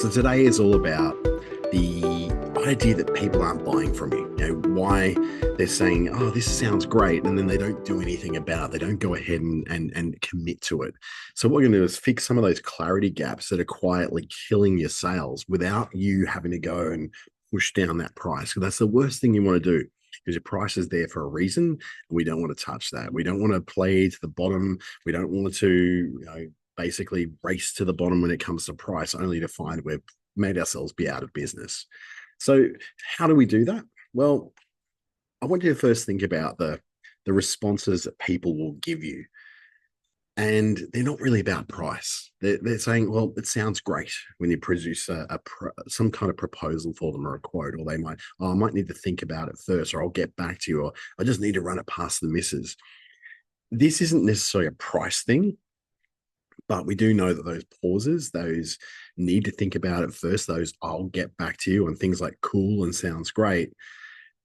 So today is all about the idea that people aren't buying from you. Why they're saying, oh, this sounds great, and then they don't do anything about it. They don't go ahead and commit to it. So what we're going to do is fix some of those clarity gaps that are quietly killing your sales without you having to go and push down that price. Because that's the worst thing you want to do. Because your price is there for a reason, and we don't want to touch that. We don't want to play to the bottom. We don't want to, basically race to the bottom when it comes to price, only to find we've made ourselves be out of business. So, how do we do that? Well, I want you to first think about the responses that people will give you. And they're not really about price. They're saying, well, it sounds great when you produce some kind of proposal for them or a quote, or they might, oh, I might need to think about it first, or I'll get back to you, or I just need to run it past the missus. This isn't necessarily a price thing, but we do know that those pauses, those need to think about it first, those I'll get back to you, and things like cool and sounds great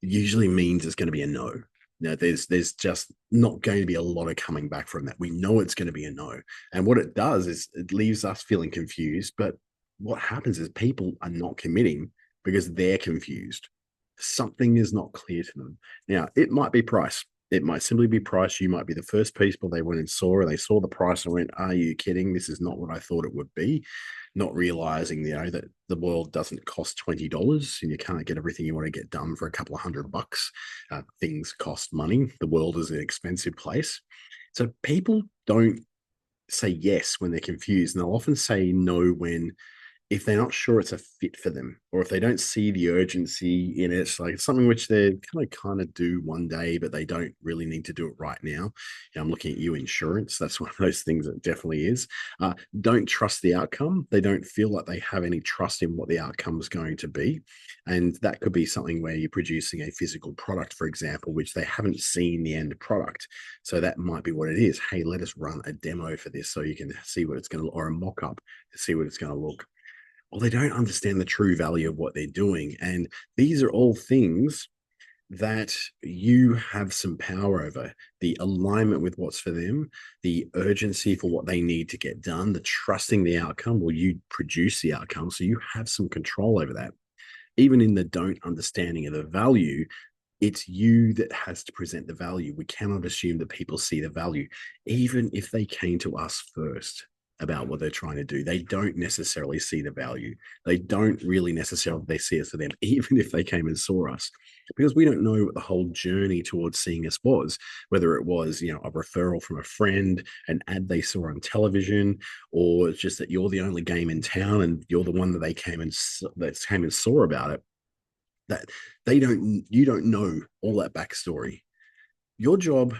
usually means it's going to be a no. Now, there's just not going to be a lot of coming back from that. We know it's going to be a no. And what it does is it leaves us feeling confused. But what happens is people are not committing because they're confused. Something is not clear to them. Now, it might be price. It might simply be price. You might be the first people they went and saw, and they saw the price and went, are you kidding? This is not what I thought it would be. Not realizing, that the world doesn't cost $20 and you can't get everything you want to get done for a couple of $100. Things cost money. The world is an expensive place. So people don't say yes when they're confused, and they'll often say no when if they're not sure it's a fit for them, or if they don't see the urgency in it. It's like it's something which they kind of do one day, but they don't really need to do it right now. I'm looking at you, insurance. That's one of those things that definitely is. Don't trust the outcome. They don't feel like they have any trust in what the outcome is going to be. And that could be something where you're producing a physical product, for example, which they haven't seen the end product. So that might be what it is. Hey, let us run a demo for this so you can see what it's going to, or a mock up to see what it's going to look. Well, they don't understand the true value of what they're doing. And these are all things that you have some power over: the alignment with what's for them, the urgency for what they need to get done, the trusting the outcome. Well, you produce the outcome, so you have some control over that. Even in the don't understanding of the value, it's you that has to present the value. We cannot assume that people see the value, even if they came to us first about what they're trying to do. They don't necessarily see the value. They don't really necessarily they see it for them, even if they came and saw us, because we don't know what the whole journey towards seeing us was. Whether it was, a referral from a friend, an ad they saw on television, or it's just that you're the only game in town and you're the one that they came and saw about it. That you don't know all that backstory. Your job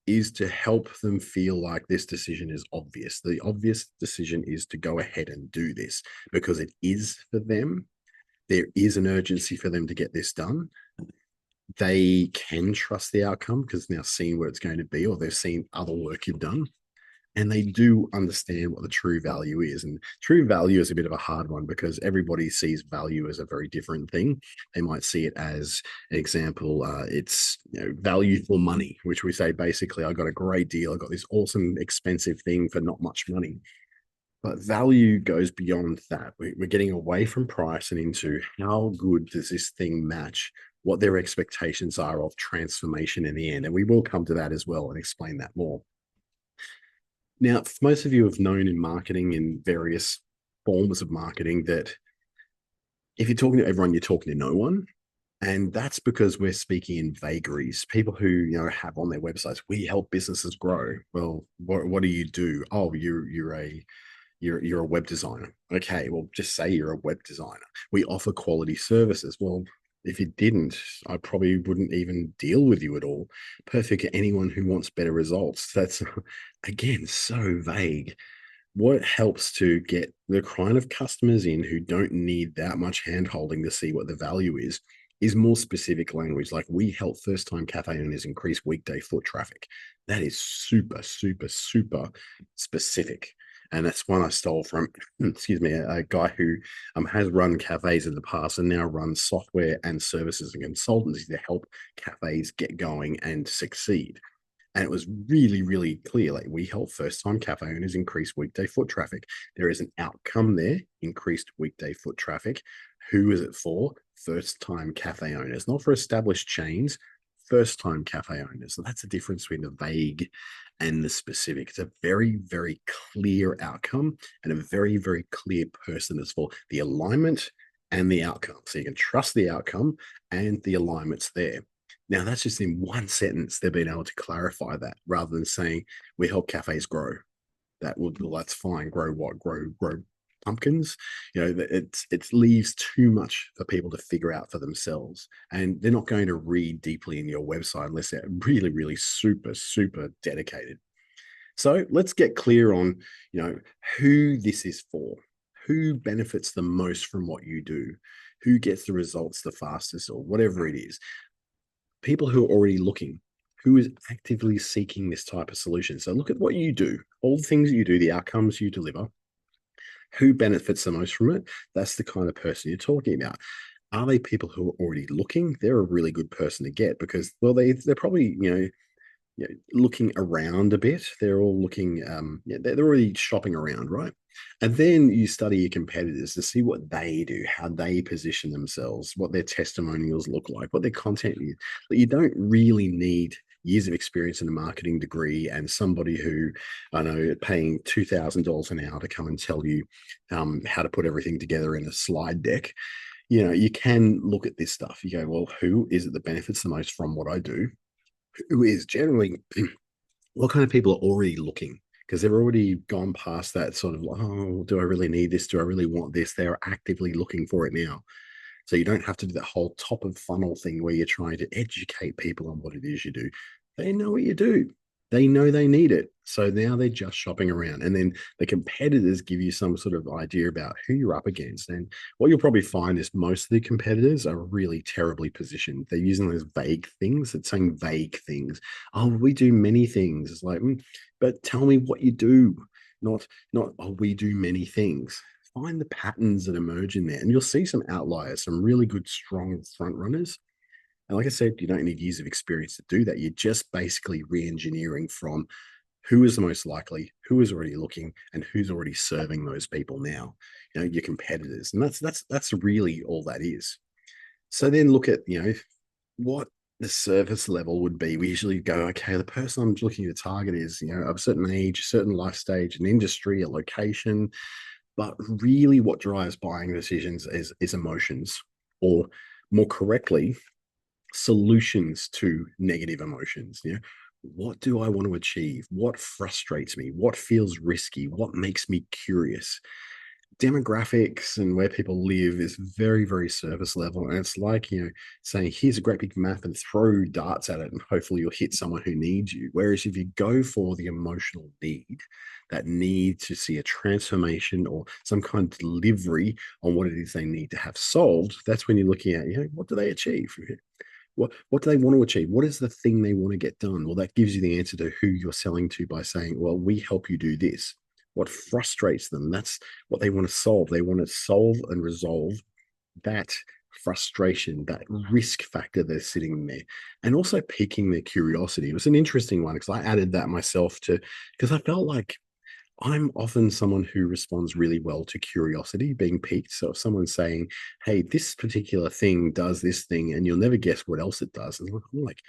is to help them feel like this decision is obvious. The obvious decision is to go ahead and do this because it is for them. There is an urgency for them to get this done. They can trust the outcome because now seeing where it's going to be, or they've seen other work you've done, and they do understand what the true value is. And true value is a bit of a hard one because everybody sees value as a very different thing. They might see it as an example, it's value for money, which we say basically, I got a great deal, I got this awesome expensive thing for not much money. But value goes beyond that. We're getting away from price and into how good does this thing match what their expectations are of transformation in the end. And we will come to that as well and explain that more. Now, most of you have known in marketing, in various forms of marketing, that if you're talking to everyone, you're talking to no one. And that's because we're speaking in vagaries. People who have on their websites, we help businesses grow. Well, what do you do? Oh, you're a web designer. Okay, well, just say you're a web designer. We offer quality services. Well, if you didn't, I probably wouldn't even deal with you at all. Perfect for anyone who wants better results. That's, again, so vague. What helps to get the kind of customers in who don't need that much hand holding to see what the value is more specific language. Like, we help first-time cafe owners increase weekday foot traffic. That is super, super, super specific. And that's one I stole from, excuse me, a guy who has run cafes in the past and now runs software and services and consultancy to help cafes get going and succeed. And it was really, really clear. Like, we help first-time cafe owners increase weekday foot traffic. There is an outcome there, increased weekday foot traffic. Who is it for? First-time cafe owners, not for established chains, first-time cafe owners. So that's the difference between the vague and the specific. It's a very, very clear outcome and a very, very clear person that's for the alignment and the outcome. So you can trust the outcome and the alignment's there. Now, that's just in one sentence, they've been able to clarify that rather than saying, we help cafes grow. Well, that's fine. Grow what? Grow pumpkins. It leaves too much for people to figure out for themselves. And they're not going to read deeply in your website unless they're really, really super, super dedicated. So let's get clear on, who this is for, who benefits the most from what you do, who gets the results the fastest, or whatever it is. People who are already looking, who is actively seeking this type of solution. So look at what you do, all the things that you do, the outcomes you deliver, who benefits the most from it. That's the kind of person you're talking about. Are they people who are already looking? They're a really good person to get because, well, they're probably, looking around a bit. They're all looking, they're already shopping around, right? And then you study your competitors to see what they do, how they position themselves, what their testimonials look like, what their content is. But you don't really need years of experience and a marketing degree and somebody who, I know, paying $2,000 an hour to come and tell you how to put everything together in a slide deck. You can look at this stuff. You go, well, who is it that benefits the most from what I do? Who is generally what kind of people are already looking, because they've already gone past that sort of, oh, do I really need this? Do I really want this? They're actively looking for it now. So you don't have to do that whole top of funnel thing where you're trying to educate people on what it is you do. They know what you do. They know they need it. So now they're just shopping around. And then the competitors give you some sort of idea about who you're up against. And what you'll probably find is most of the competitors are really terribly positioned. They're using those vague things. It's saying vague things. Oh, we do many things. It's like, but tell me what you do. Not, oh, we do many things. Find the patterns that emerge in there. And you'll see some outliers, some really good, strong front runners. And like I said, you don't need years of experience to do that. You're just basically re-engineering from who is the most likely, who is already looking, and who's already serving those people now. Your competitors, and that's really all that is. So then look at what the service level would be. We usually go, okay, the person I'm looking to target is of a certain age, a certain life stage, an industry, a location. But really, what drives buying decisions is emotions, or more correctly, solutions to negative emotions. What do I want to achieve? What frustrates me? What feels risky? What makes me curious? Demographics and where people live is very, very surface level. And it's like, saying, here's a great big map and throw darts at it, and hopefully you'll hit someone who needs you. Whereas if you go for the emotional need, that need to see a transformation or some kind of delivery on what it is they need to have solved, that's when you're looking at, what do they achieve? What do they want to achieve? What is the thing they want to get done? Well, that gives you the answer to who you're selling to by saying, well, we help you do this. What frustrates them? That's what they want to solve. They want to solve and resolve that frustration, that risk factor that's sitting there, and also piquing their curiosity. It was an interesting one because I added that myself because I felt like I'm often someone who responds really well to curiosity, being piqued. So if someone's saying, hey, this particular thing does this thing, and you'll never guess what else it does. And I'm like,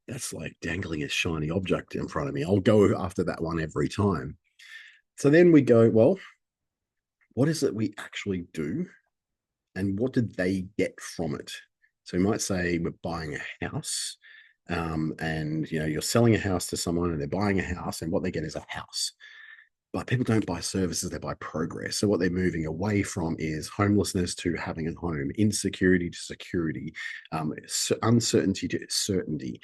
that's like dangling a shiny object in front of me. I'll go after that one every time. So then we go, well, what is it we actually do? And what did they get from it? So we might say we're buying a house, and you're selling a house to someone and they're buying a house, and what they get is a house. But people don't buy services, they buy progress. So what they're moving away from is homelessness to having a home, insecurity to security, uncertainty to certainty,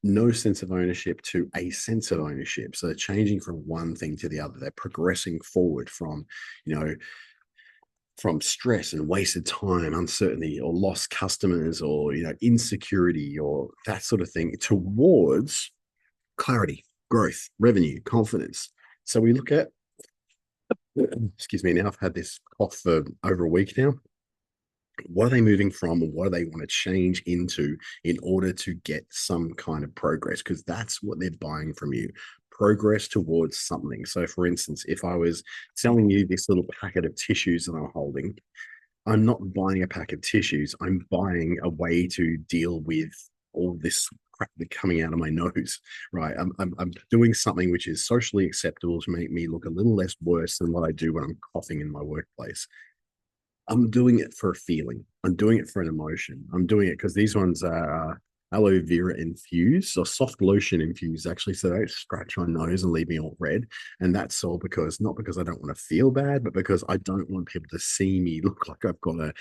no sense of ownership to a sense of ownership. So they're changing from one thing to the other. They're progressing forward from stress and wasted time, uncertainty, or lost customers, or insecurity, or that sort of thing, towards clarity, growth, revenue, confidence. So we look at, excuse me, now I've had this cough for over a week now. What are they moving from, and what do they want to change into in order to get some kind of progress? Because that's what they're buying from you, progress towards something. So, for instance, if I was selling you this little packet of tissues that I'm holding, I'm not buying a pack of tissues. I'm buying a way to deal with all this crap that coming out of my nose, right? I'm doing something which is socially acceptable to make me look a little less worse than what I do when I'm coughing in my workplace. I'm doing it for a feeling. I'm doing it for an emotion. I'm doing it because these ones are aloe vera infused or soft lotion infused, actually. So they don't scratch my nose and leave me all red. And that's all because, not because I don't want to feel bad, but because I don't want people to see me look like I've got a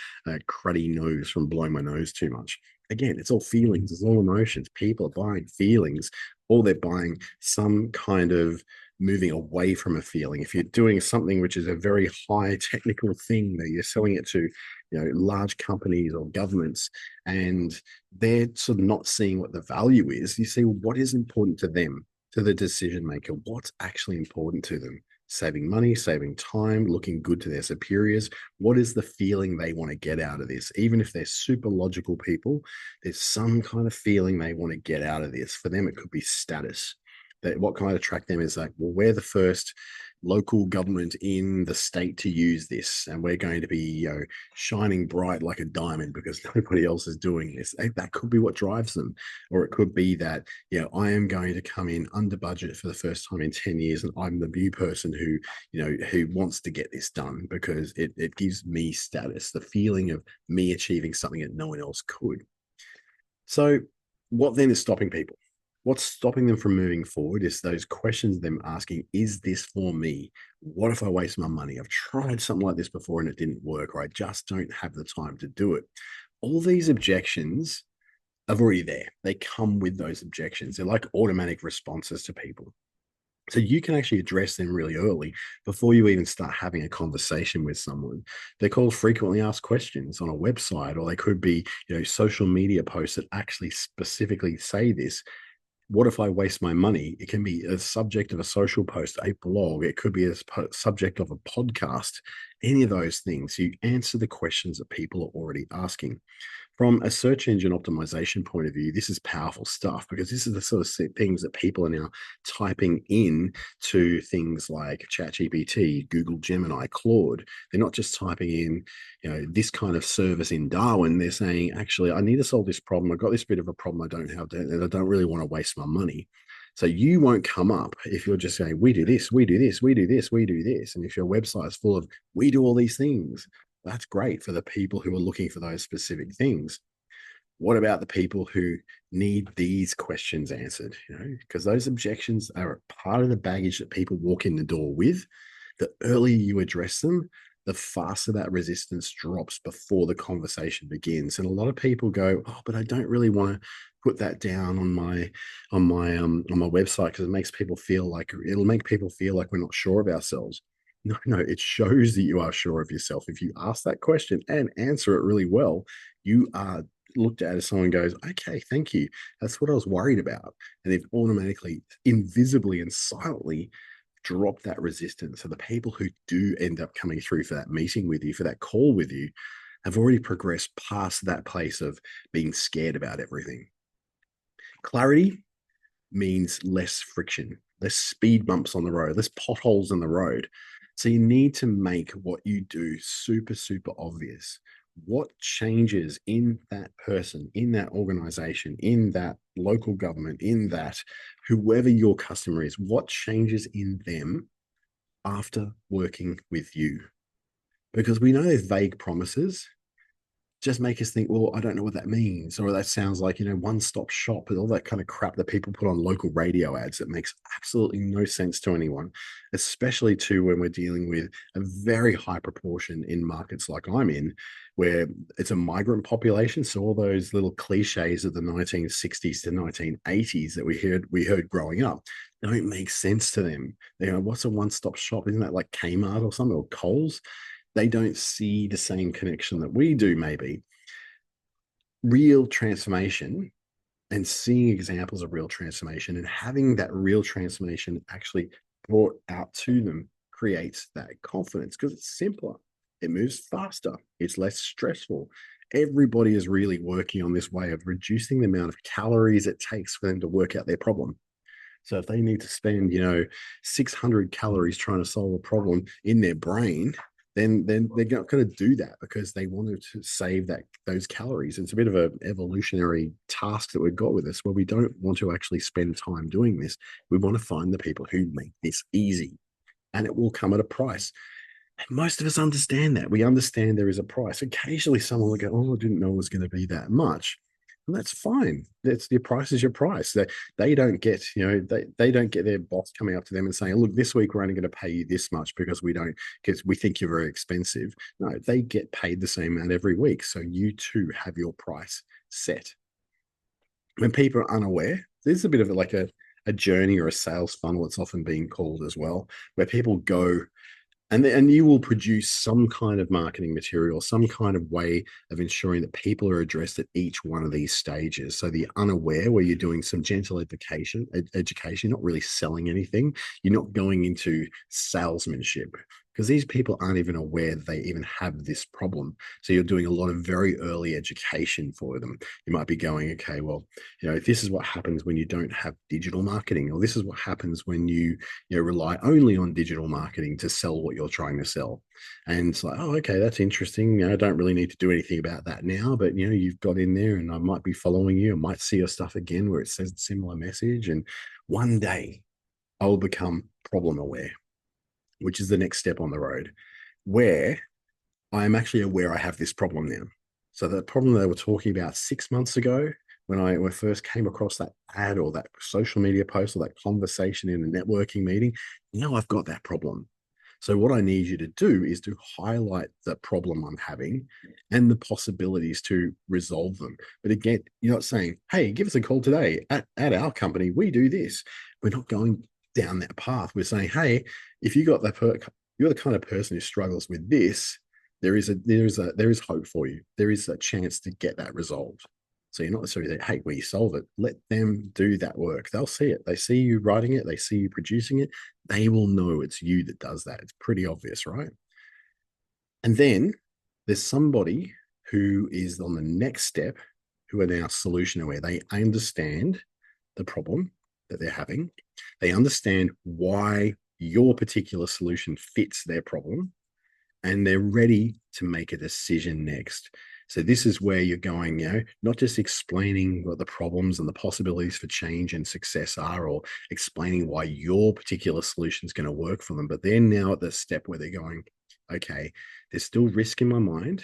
cruddy nose from blowing my nose too much. Again, it's all feelings, it's all emotions. People are buying feelings, or they're buying some kind of moving away from a feeling. If you're doing something which is a very high technical thing that you're selling it to, large companies or governments, and they're sort of not seeing what the value is, you see what is important to them, to the decision maker, what's actually important to them. Saving money, saving time, looking good to their superiors. What is the feeling they want to get out of this? Even if they're super logical people, there's some kind of feeling they want to get out of this. For them, it could be status. That what might attract them is like, well, we're the first local government in the state to use this, and we're going to be, shining bright like a diamond because nobody else is doing this. That could be what drives them. Or it could be that, I am going to come in under budget for the first time in 10 years, and I'm the new person who wants to get this done because it gives me status, the feeling of me achieving something that no one else could. So, what then is stopping people? What's stopping them from moving forward is those questions, them asking, is this for me? What if I waste my money? I've tried something like this before and it didn't work, or I just don't have the time to do it. All these objections are already there. They come with those objections. They're like automatic responses to people. So you can actually address them really early before you even start having a conversation with someone. They're called frequently asked questions on a website, or they could be, social media posts that actually specifically say this. What if I waste my money? It can be a subject of a social post, a blog. It could be a subject of a podcast. Any of those things. You answer the questions that people are already asking. From a search engine optimization point of view, this is powerful stuff because this is the sort of things that people are now typing in to things like ChatGPT, Google Gemini, Claude. They're not just typing in, this kind of service in Darwin. They're saying, actually, I need to solve this problem. I've got this bit of a problem I don't have, and I don't really want to waste my money. So you won't come up if you're just saying, we do this, we do this, we do this, we do this. And if your website is full of, we do all these things, that's great for the people who are looking for those specific things. What about the people who need these questions answered? Because those objections are part of the baggage that people walk in the door with. The earlier you address them, the faster that resistance drops before the conversation begins. And a lot of people go, "Oh, but I don't really want to put that down on my website because it makes people feel like it'll make people feel like we're not sure of ourselves." No, it shows that you are sure of yourself. If you ask that question and answer it really well, you are looked at as someone goes, okay, thank you. That's what I was worried about. And they've automatically, invisibly and silently dropped that resistance. So the people who do end up coming through for that meeting with you, for that call with you, have already progressed past that place of being scared about everything. Clarity means less friction, less speed bumps on the road, less potholes in the road. So you need to make what you do super, super obvious. What changes in that person, in that organization, in that local government, in that whoever your customer is, what changes in them after working with you? Because we know there's vague promises, just make us think, well, I don't know what that means. Or that sounds like, one-stop shop and all that kind of crap that people put on local radio ads that makes absolutely no sense to anyone, especially to when we're dealing with a very high proportion in markets like I'm in, where it's a migrant population. So all those little cliches of the 1960s to 1980s that we heard growing up don't make sense to them. What's a one-stop shop? Isn't that like Kmart or something, or Coles? They don't see the same connection that we do, maybe. Real transformation and seeing examples of real transformation and having that real transformation actually brought out to them creates that confidence because it's simpler. It moves faster. It's less stressful. Everybody is really working on this way of reducing the amount of calories it takes for them to work out their problem. So if they need to spend, 600 calories trying to solve a problem in their brain, then they're not going to do that because they wanted to save those calories. It's a bit of an evolutionary task that we've got with this, where we don't want to actually spend time doing this. We want to find the people who make this easy, and it will come at a price. And most of us understand that. We understand there is a price. Occasionally, someone will go, "Oh, I didn't know it was going to be that much." And that's fine. That's your price is your price. They don't get, they don't get their boss coming up to them and saying, "Look, this week we're only going to pay you this much because we think you're very expensive." No, they get paid the same amount every week. So you too have your price set. When people are unaware, there's a bit of like a journey or a sales funnel, it's often being called as well, where people go and you will produce some kind of marketing material, some kind of way of ensuring that people are addressed at each one of these stages. So the unaware, where you're doing some gentle education, not really selling anything. You're not going into salesmanship because these people aren't even aware that they even have this problem. So you're doing a lot of very early education for them. You might be going, okay, well, this is what happens when you don't have digital marketing, or this is what happens when you rely only on digital marketing to sell what you're trying to sell. And it's like, oh, okay, that's interesting. I don't really need to do anything about that now, but you've got in there, and I might be following you. I might see your stuff again where it says a similar message. And one day I will become problem aware, which is the next step on the road, where I am actually aware I have this problem now. So the problem they were talking about 6 months ago, when I first came across that ad or that social media post or that conversation in a networking meeting, now I've got that problem. So what I need you to do is to highlight the problem I'm having and the possibilities to resolve them. But again, you're not saying, "Hey, give us a call today at our company. We do this." We're not going down that path. We're saying, "Hey, if you got you're the kind of person who struggles with this, there is hope for you. There is a chance to get that resolved." So you're not necessarily like, "Hey, we solve it." Let them do that work. They'll see it. They see you writing it. They see you producing it. They will know it's you that does that. It's pretty obvious, right? And then there's somebody who is on the next step, who are now solution aware. They understand the problem that they're having. They understand why your particular solution fits their problem, and they're ready to make a decision next. So this is where you're going, not just explaining what the problems and the possibilities for change and success are, or explaining why your particular solution is going to work for them, but they're now at the step where they're going, okay, there's still risk in my mind,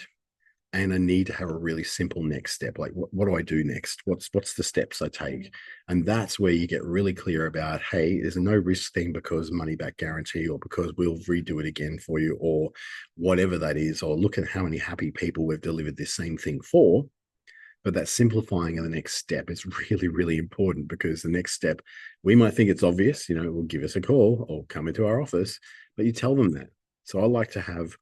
and I need to have a really simple next step. Like, what do I do next? What's the steps I take? And that's where you get really clear about, hey, there's a no risk thing because money back guarantee, or because we'll redo it again for you, or whatever that is, or look at how many happy people we've delivered this same thing for. But that simplifying of the next step is really, really important, because the next step, we might think it's obvious, will give us a call or come into our office, but you tell them that. So I like to have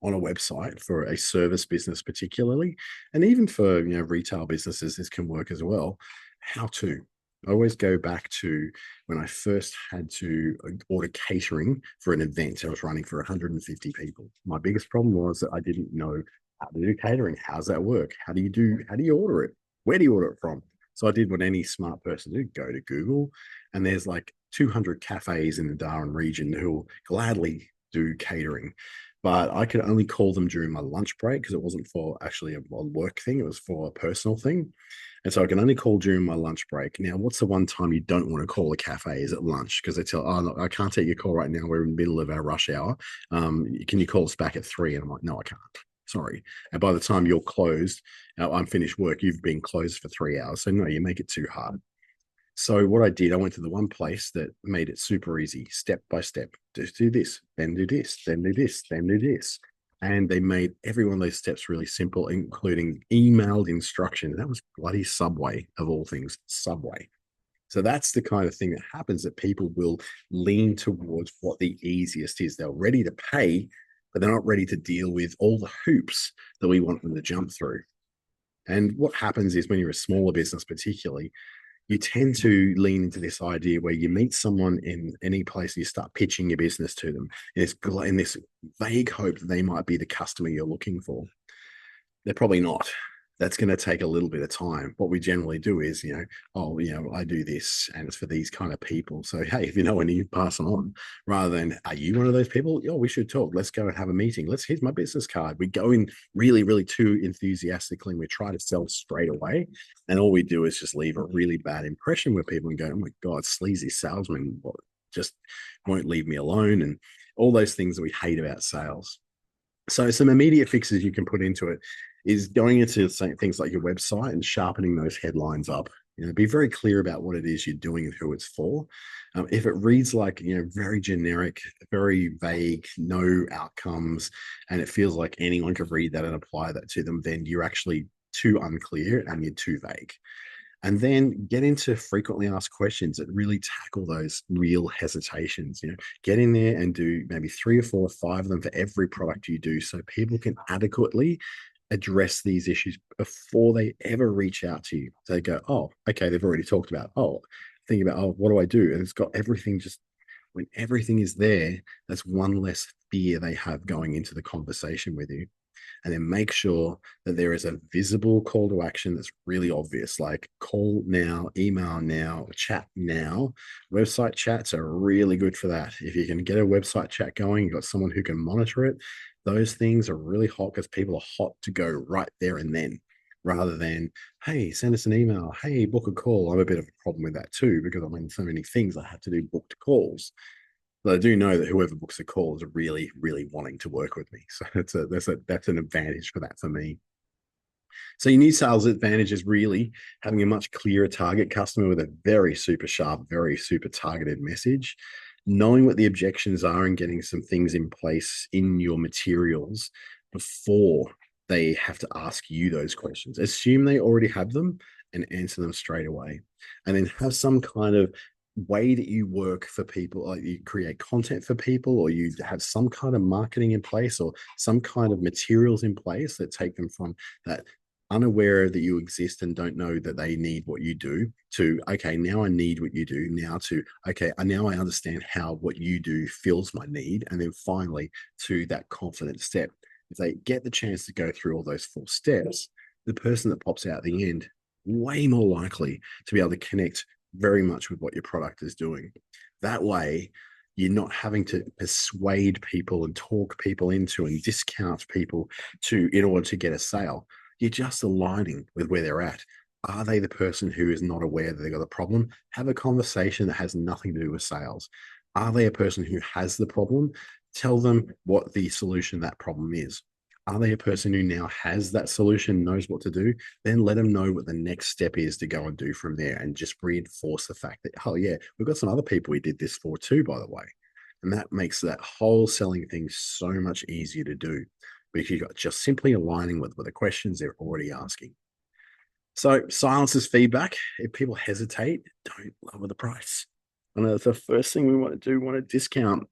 on a website for a service business particularly, and even for retail businesses, this can work as well. How to I always go back to when I first had to order catering for an event I was running for 150 people. My biggest problem was that I didn't know how to do catering. How does that work? How do you order it? Where do you order it from? So I did what any smart person do: go to Google, and there's like 200 cafes in the Darwin region who will gladly do catering. But I could only call them during my lunch break, because it wasn't for actually a work thing, it was for a personal thing. And so I can only call during my lunch break. Now, what's the one time you don't want to call a cafe? Is at lunch, because they tell, "Oh, no, I can't take your call right now. We're in the middle of our rush hour. Can you call us back at 3?" And I'm like, "No, I can't. Sorry." And by the time you're closed, I'm finished work, you've been closed for 3 hours. So no, you make it too hard. So what I did, I went to the one place that made it super easy, step by step. Just do this, then do this, then do this, then do this. And they made every one of those steps really simple, including emailed instruction. That was bloody Subway, of all things, Subway. So that's the kind of thing that happens, that people will lean towards what the easiest is. They're ready to pay, but they're not ready to deal with all the hoops that we want them to jump through. And what happens is, when you're a smaller business particularly, you tend to lean into this idea where you meet someone in any place, you start pitching your business to them in this vague hope that they might be the customer you're looking for. They're probably not. That's going to take a little bit of time. What we generally do is, oh, I do this and it's for these kind of people. So, hey, if you know any, pass them on, rather than, are you one of those people? Oh, we should talk. Let's go and have a meeting. Here's my business card. We go in really, really too enthusiastically and we try to sell straight away. And all we do is just leave a really bad impression with people and go, oh my God, sleazy salesman just won't leave me alone. And all those things that we hate about sales. So some immediate fixes you can put into it is going into things like your website and sharpening those headlines up. Be very clear about what it is you're doing and who it's for. If it reads like, very generic, very vague, no outcomes, and it feels like anyone could read that and apply that to them, then you're actually too unclear and you're too vague. And then get into frequently asked questions that really tackle those real hesitations. Get in there and do maybe 3 or 4 or 5 of them for every product you do, so people can adequately address these issues before they ever reach out to you. So they go, oh, okay, they've already talked about, think about, what do I do? And it's got everything. Just when everything is there, that's one less fear they have going into the conversation with you. And then make sure that there is a visible call to action that's really obvious, like call now, email now, chat now. Website chats are really good for that. If you can get a website chat going, you've got someone who can monitor it. Those things are really hot because people are hot to go right there and then, rather than, hey, send us an email, hey, book a call. I have a bit of a problem with that too, because I'm in so many things I have to do booked calls. But I do know that whoever books a call is really, really wanting to work with me. So that's an advantage for that for me. So your new sales advantage is really having a much clearer target customer with a very super sharp, very super targeted message, knowing what the objections are and getting some things in place in your materials before they have to ask you those questions. Assume they already have them and answer them straight away. And then have some kind of way that you work for people, like you create content for people, or you have some kind of marketing in place or some kind of materials in place that take them from that unaware that you exist and don't know that they need what you do to, okay, now I need what you do, now to, okay, now I understand how what you do fills my need. And then finally to that confident step. If they get the chance to go through all those 4 steps, the person that pops out at the end, way more likely to be able to connect very much with what your product is doing. That way, you're not having to persuade people and talk people into and discount people in order to get a sale. You're just aligning with where they're at. Are they the person who is not aware that they've got a problem? Have a conversation that has nothing to do with sales. Are they a person who has the problem? Tell them what the solution to that problem is. Are they a person who now has that solution, knows what to do? Then let them know what the next step is to go and do from there, and just reinforce the fact that, oh yeah, we've got some other people we did this for too, by the way. And that makes that whole selling thing so much easier to do, because you've got just simply aligning with the questions they're already asking. So silence is feedback. If people hesitate, don't lower the price. And that's the first thing we want to do, want to discount.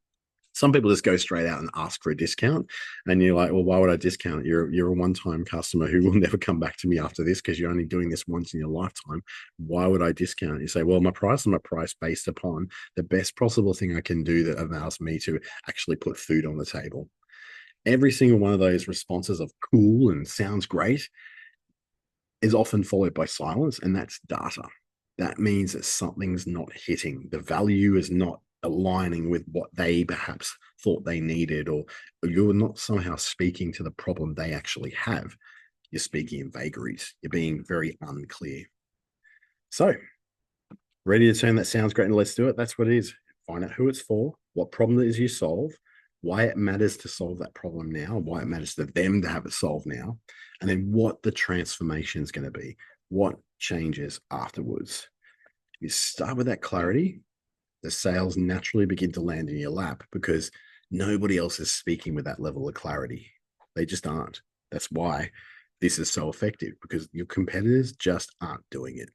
Some people just go straight out and ask for a discount, and you're like, well, why would I discount it? You're a one-time customer who will never come back to me after this because you're only doing this once in your lifetime. Why would I discount it? You say, well, my price is my price based upon the best possible thing I can do that allows me to actually put food on the table. Every single one of those responses of cool and sounds great is often followed by silence, and that's data. That means that something's not hitting. The value is not aligning with what they perhaps thought they needed, or you're not somehow speaking to the problem they actually have. You're speaking in vagaries. You're being very unclear. So, ready to turn that sounds great and let's do it. That's what it is. Find out who it's for, what problem it is you solve, why it matters to solve that problem now, why it matters to them to have it solved now, and then what the transformation is going to be, what changes afterwards. You start with that clarity, the sales naturally begin to land in your lap because nobody else is speaking with that level of clarity. They just aren't. That's why this is so effective, because your competitors just aren't doing it.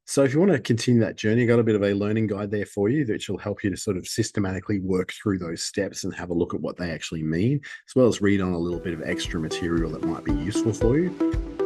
So if you want to continue that journey, I've got a bit of a learning guide there for you that will help you to sort of systematically work through those steps and have a look at what they actually mean, as well as read on a little bit of extra material that might be useful for you.